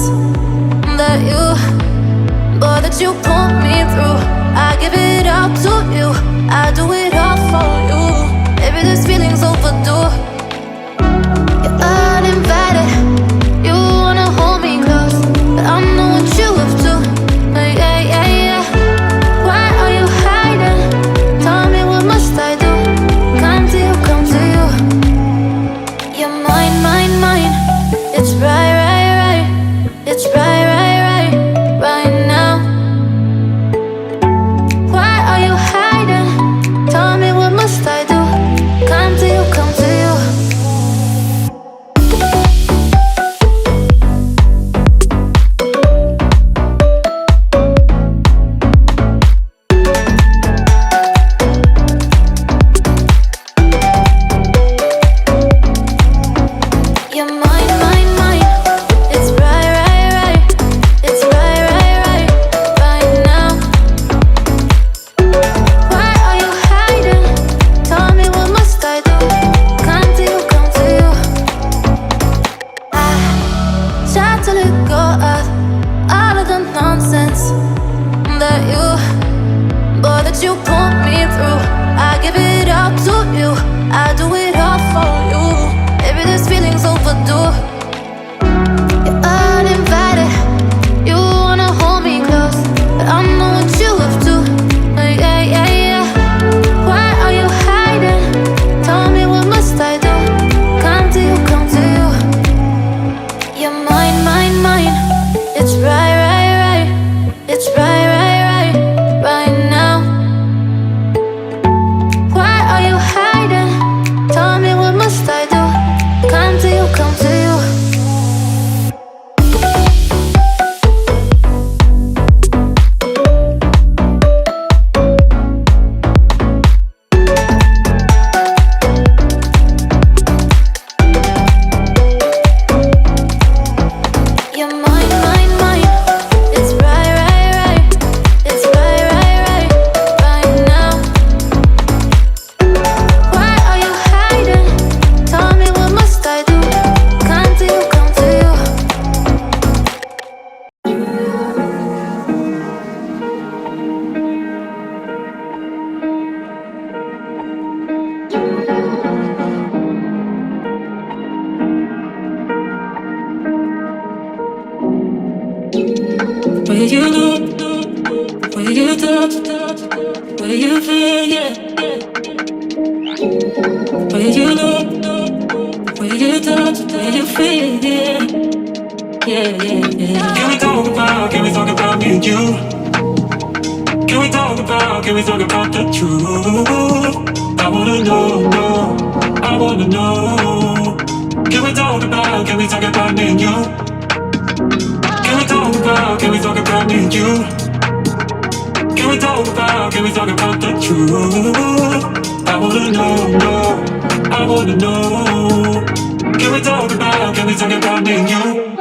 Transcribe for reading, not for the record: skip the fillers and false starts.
nonsense that you pull me through. I give it up to you, I do it all for you. Maybe this feeling's overdue. You're uninvited, you wanna hold me close, but I know what you up to. Yeah, yeah, yeah. Why are you hiding? Tell me, what must I do? Come to you, come to you. You're mine, mine, mine. It's right, right, right. It's right, right, right, right now. Why are you hiding? Tell me, what must I do? Come to you, come to you. You're mine, mine, mine. It's right, right, right. It's right, right, right, right now. Why are you hiding? Tell me, what must I do? Come to you, come to you. I try to let go of all of the nonsense that you pull me through. I give it up to you, I do it all for you. Maybe this feeling's overdue. You're uninvited, you wanna hold me close, but I know what you up to. Yeah, yeah, yeah. Why are you hiding? Tell me, what must I do? Come to you, come to you. You're mine, mine, mine. It's right, right, right. It's right, right, right, right now. Why are you hiding? Tell me, what must I do? Come to you, come to you. You're mine, mine, mine. It's right, right, right. It's right, right, right, right now. Why are you hiding? Tell me, what must I do? Come to you, come to you. Where you look, where you touch, where you feel, yeah. Where you look, where you touch, where you feel, yeah. Yeah, yeah, yeah. Can we talk about me and you? Can we talk about the truth? I wanna know, I wanna know. Can we talk about me and you? Can we talk about me and you? Can we talk about the truth? I wanna know, I wanna know. Can we talk about me and you?